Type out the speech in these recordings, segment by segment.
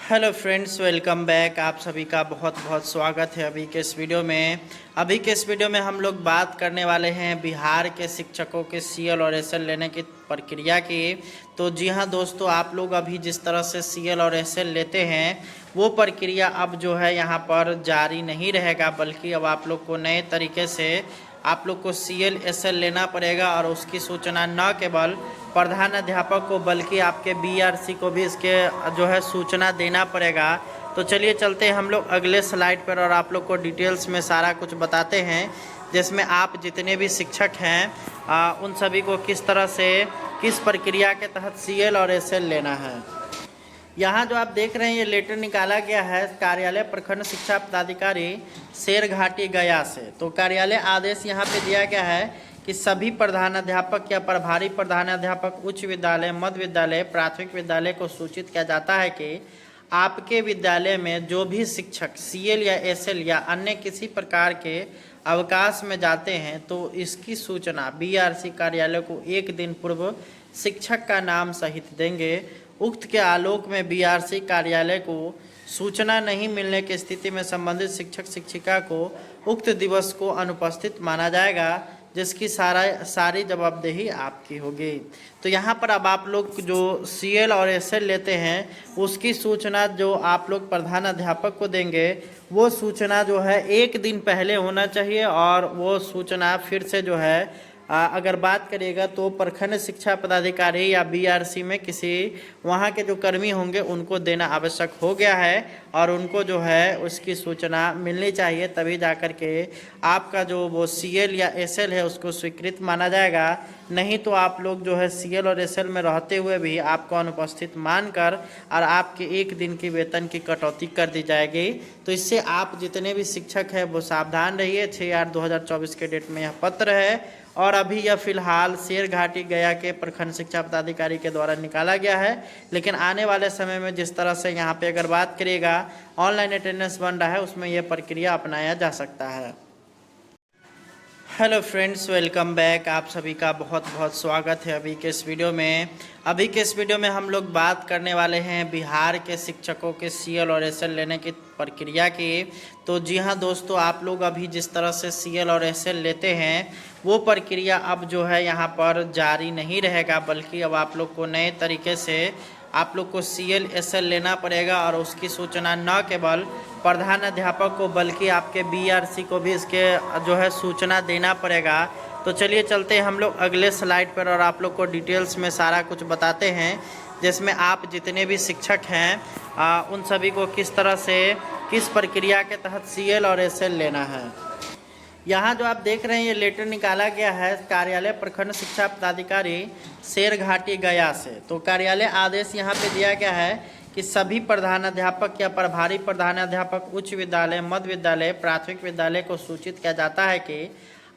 Hello friends, welcome back. आप सभी का बहुत बहुत स्वागत है अभी के इस वीडियो में। अभी के इस वीडियो में हम लोग बात करने वाले हैं बिहार के शिक्षकों के सीएल और एसएल लेने की प्रक्रिया की। तो जी हाँ दोस्तों, आप लोग अभी जिस तरह से सीएल और एसएल लेते हैं वो प्रक्रिया अब जो है यहाँ पर जारी नहीं रहेगा, बल्कि अब आप लोग को नए तरीके से आप लोग को सीएल एसएल लेना पड़ेगा। और उसकी सूचना न केवल प्रधान अध्यापक को बल्कि आपके बीआरसी को भी इसके जो है सूचना देना पड़ेगा। तो चलिए चलते हैं हम लोग अगले स्लाइड पर और आप लोग को डिटेल्स में सारा कुछ बताते हैं, जिसमें आप जितने भी शिक्षक हैं उन सभी को किस तरह से किस प्रक्रिया के तहत सीएल और एसएल लेना है। यहाँ जो आप देख रहे हैं ये लेटर निकाला गया है कार्यालय प्रखंड शिक्षा पदाधिकारी शेरघाटी गया से। तो कार्यालय आदेश यहाँ पे दिया गया है कि सभी प्रधानाध्यापक या प्रभारी प्रधानाध्यापक उच्च विद्यालय, मध्य विद्यालय, प्राथमिक विद्यालय को सूचित किया जाता है कि आपके विद्यालय में जो भी शिक्षक सीएल या एसएल या अन्य किसी प्रकार के अवकाश में जाते हैं तो इसकी सूचना बीआरसी कार्यालय को एक दिन पूर्व शिक्षक का नाम सहित देंगे। उक्त के आलोक में बीआरसी कार्यालय को सूचना नहीं मिलने की स्थिति में संबंधित शिक्षक शिक्षिका को उक्त दिवस को अनुपस्थित माना जाएगा, जिसकी सारी जवाबदेही आपकी होगी। तो यहाँ पर अब आप लोग जो सीएल और एसएल लेते हैं उसकी सूचना जो आप लोग प्रधान अध्यापक को देंगे वो सूचना जो है एक दिन पहले होना चाहिए। और वो सूचना फिर से जो है अगर बात करिएगा तो प्रखंड शिक्षा पदाधिकारी या बीआरसी में किसी वहाँ के जो कर्मी होंगे उनको देना आवश्यक हो गया है। और उनको जो है उसकी सूचना मिलनी चाहिए, तभी जाकर के आपका जो वो सीएल या एसएल है उसको स्वीकृत माना जाएगा। नहीं तो आप लोग जो है सीएल और एसएल में रहते हुए भी आपको अनुपस्थित मानकर और आपके एक दिन की वेतन की कटौती कर दी जाएगी। तो इससे आप जितने भी शिक्षक हैं वो सावधान रहिए। 6/8/2024 के डेट में यह पत्र है और अभी यह फिलहाल शेरघाटी गया के प्रखंड शिक्षा पदाधिकारी के द्वारा निकाला गया है। लेकिन आने वाले समय में जिस तरह से यहाँ पे अगर बात करिएगा ऑनलाइन अटेंडेंस बन रहा है उसमें यह प्रक्रिया अपनाया जा सकता है। Hello friends, welcome back. आप सभी का बहुत बहुत स्वागत है अभी के इस वीडियो में। अभी के इस वीडियो में हम लोग बात करने वाले हैं बिहार के शिक्षकों के सीएल और एसएल लेने की प्रक्रिया की। तो जी हाँ दोस्तों, आप लोग अभी जिस तरह से सीएल और एसएल लेते हैं वो प्रक्रिया अब जो है यहाँ पर जारी नहीं रहेगा, बल्कि अब आप लोग को नए तरीके से आप लोग को सीएल एसएल लेना पड़ेगा। और उसकी सूचना न केवल प्रधान अध्यापक को बल्कि आपके बीआरसी को भी इसके जो है सूचना देना पड़ेगा। तो चलिए चलते हैं हम लोग अगले स्लाइड पर और आप लोग को डिटेल्स में सारा कुछ बताते हैं, जिसमें आप जितने भी शिक्षक हैं उन सभी को किस तरह से किस प्रक्रिया के तहत सीएल और एसएल लेना है। यहाँ जो आप देख रहे हैं ये लेटर निकाला गया है कार्यालय प्रखंड शिक्षा पदाधिकारी शेरघाटी गया से। तो कार्यालय आदेश यहाँ पे दिया गया है कि सभी प्रधानाध्यापक या प्रभारी प्रधानाध्यापक उच्च विद्यालय, मध्य विद्यालय, प्राथमिक विद्यालय को सूचित किया जाता है कि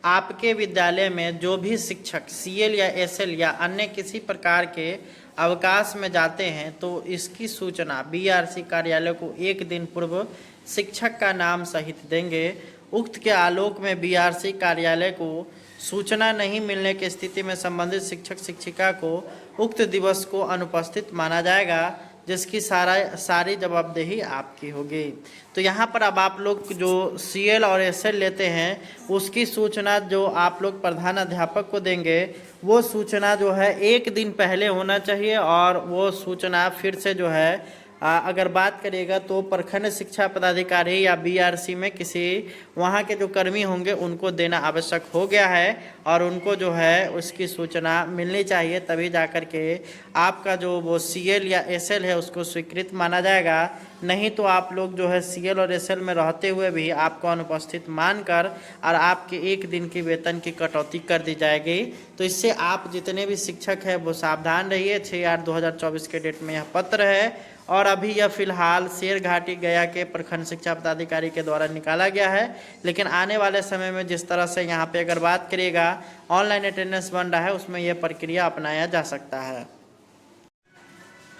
आपके विद्यालय में जो भी शिक्षक सीएल या एसएल या अन्य किसी प्रकार के अवकाश में जाते हैं तो इसकी सूचना बीआरसी कार्यालय को एक दिन पूर्व शिक्षक का नाम सहित देंगे। उक्त के आलोक में बीआरसी कार्यालय को सूचना नहीं मिलने की स्थिति में संबंधित शिक्षक शिक्षिका को उक्त दिवस को अनुपस्थित माना जाएगा, जिसकी सारी जवाबदेही आपकी होगी। तो यहाँ पर अब आप लोग जो सीएल और एसएल लेते हैं उसकी सूचना जो आप लोग प्रधान अध्यापक को देंगे वो सूचना जो है एक दिन पहले होना चाहिए। और वो सूचना फिर से जो है अगर बात करिएगा तो प्रखंड शिक्षा पदाधिकारी या बीआरसी में किसी वहाँ के जो कर्मी होंगे उनको देना आवश्यक हो गया है। और उनको जो है उसकी सूचना मिलनी चाहिए, तभी जाकर के आपका जो वो सीएल या एसएल है उसको स्वीकृत माना जाएगा। नहीं तो आप लोग जो है सीएल और एसएल में रहते हुए भी आपको अनुपस्थित मानकर और आपके एक दिन की वेतन की कटौती कर दी जाएगी। तो इससे आप जितने भी शिक्षक हैं वो सावधान रहिए। 6/8/2024 के डेट में यह पत्र है और अभी यह फिलहाल शेरघाटी गया के प्रखंड शिक्षा पदाधिकारी के द्वारा निकाला गया है। लेकिन आने वाले समय में जिस तरह से यहाँ पे अगर बात करिएगा ऑनलाइन अटेंडेंस बन रहा है उसमें यह प्रक्रिया अपनाया जा सकता है।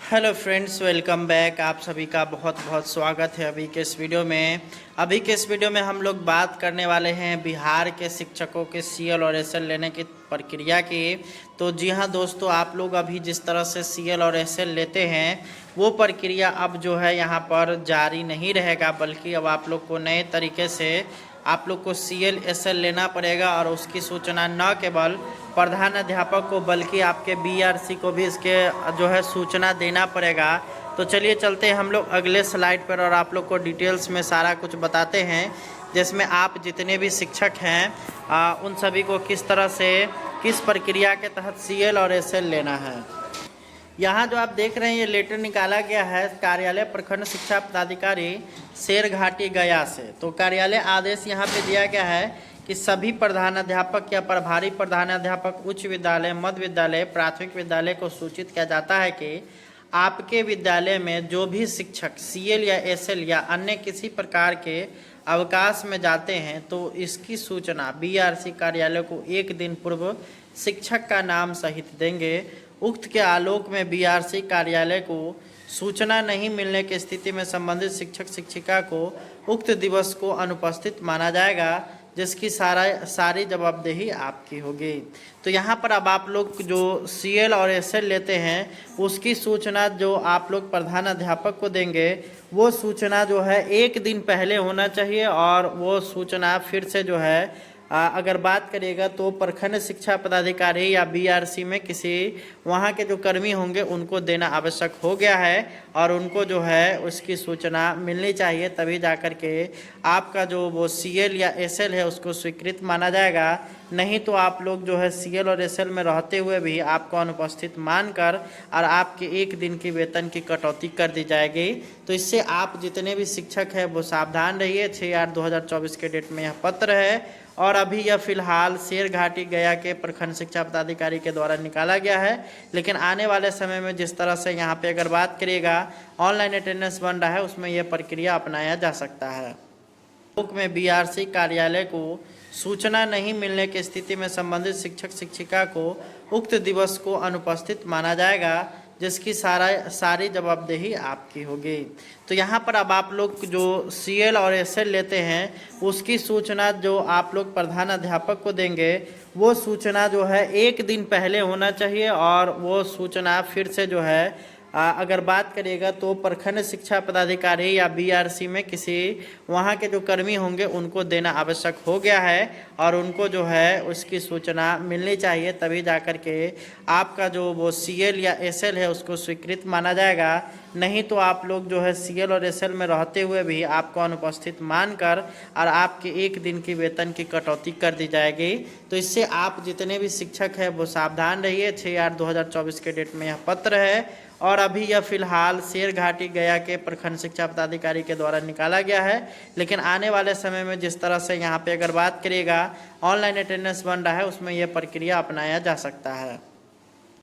Hello friends, welcome back. आप सभी का बहुत बहुत स्वागत है अभी के इस वीडियो में। अभी के इस वीडियो में हम लोग बात करने वाले हैं बिहार के शिक्षकों के सीएल और एसएल लेने की प्रक्रिया की। तो जी हाँ दोस्तों, आप लोग अभी जिस तरह से सीएल और एसएल लेते हैं वो प्रक्रिया अब जो है यहाँ पर जारी नहीं रहेगा, बल्कि अब आप लोग को नए तरीके से आप लोग को CL SL लेना पड़ेगा और उसकी सूचना न केवल प्रधान अध्यापक को बल्कि आपके BRC को भी इसके जो है सूचना देना पड़ेगा। तो चलिए चलते हैं हम लोग अगले स्लाइड पर और आप लोग को डिटेल्स में सारा कुछ बताते हैं, जिसमें आप जितने भी शिक्षक हैं उन सभी को किस तरह से किस प्रक्रिया के तहत CL और SL लेना है। यहाँ जो आप देख रहे हैं ये लेटर निकाला गया है कार्यालय प्रखंड शिक्षा पदाधिकारी शेरघाटी गया से। तो कार्यालय आदेश यहाँ पे दिया गया है कि सभी प्रधानाध्यापक या प्रभारी प्रधानाध्यापक उच्च विद्यालय, मध्य विद्यालय, प्राथमिक विद्यालय को सूचित किया जाता है कि आपके विद्यालय में जो भी शिक्षक CL या SL या अन्य किसी प्रकार के अवकाश में जाते हैं तो इसकी सूचना BRC कार्यालय को 1 दिन पूर्व शिक्षक का नाम सहित देंगे। उक्त के आलोक में BRC कार्यालय को सूचना नहीं मिलने की स्थिति में संबंधित शिक्षक शिक्षिका को उक्त दिवस को अनुपस्थित माना जाएगा, जिसकी सारी जवाबदेही आपकी होगी। तो यहाँ पर अब आप लोग जो CL और SL लेते हैं उसकी सूचना जो आप लोग प्रधान अध्यापक को देंगे वो सूचना जो है 1 दिन पहले होना चाहिए, और वो सूचना फिर से जो है अगर बात करिएगा तो प्रखंड शिक्षा पदाधिकारी या BRC में किसी वहाँ के जो कर्मी होंगे उनको देना आवश्यक हो गया है, और उनको जो है उसकी सूचना मिलनी चाहिए, तभी जाकर के आपका जो वो CL या SL है उसको स्वीकृत माना जाएगा। नहीं तो आप लोग जो है CL और SL में रहते हुए भी आपको अनुपस्थित मानकर और आपके 1 दिन की वेतन की कटौती कर दी जाएगी। तो इससे आप जितने भी शिक्षक हैं वो सावधान रहिए। 6/8/2024 के डेट में यह पत्र है और अभी यह फिलहाल शेरघाटी गया के प्रखंड शिक्षा पदाधिकारी के द्वारा निकाला गया है, लेकिन आने वाले समय में जिस तरह से यहाँ पे अगर बात करिएगा ऑनलाइन अटेंडेंस बन रहा है उसमें यह प्रक्रिया अपनाया जा सकता है। में BRC कार्यालय को सूचना नहीं मिलने की स्थिति में संबंधित शिक्षक शिक्षिका को उक्त दिवस को अनुपस्थित माना जाएगा, जिसकी सारी जवाबदेही आपकी होगी। तो यहाँ पर अब आप लोग जो CL और SL लेते हैं उसकी सूचना जो आप लोग प्रधान अध्यापक को देंगे वो सूचना जो है 1 दिन पहले होना चाहिए, और वो सूचना फिर से जो है अगर बात करिएगा तो प्रखंड शिक्षा पदाधिकारी या BRC में किसी वहाँ के जो कर्मी होंगे उनको देना आवश्यक हो गया है, और उनको जो है उसकी सूचना मिलनी चाहिए, तभी जाकर के आपका जो वो CL या SL है उसको स्वीकृत माना जाएगा। नहीं तो आप लोग जो है CL और SL में रहते हुए भी आपको अनुपस्थित मानकर और आपके 1 दिन की वेतन की कटौती कर दी जाएगी। तो इससे आप जितने भी शिक्षक हैं वो सावधान रहिए। 6/8/2024 के डेट में यह पत्र है और अभी यह फिलहाल शेरघाटी गया के प्रखंड शिक्षा पदाधिकारी के द्वारा निकाला गया है, लेकिन आने वाले समय में जिस तरह से यहाँ पे अगर बात करिएगा ऑनलाइन अटेंडेंस बन रहा है उसमें यह प्रक्रिया अपनाया जा सकता है।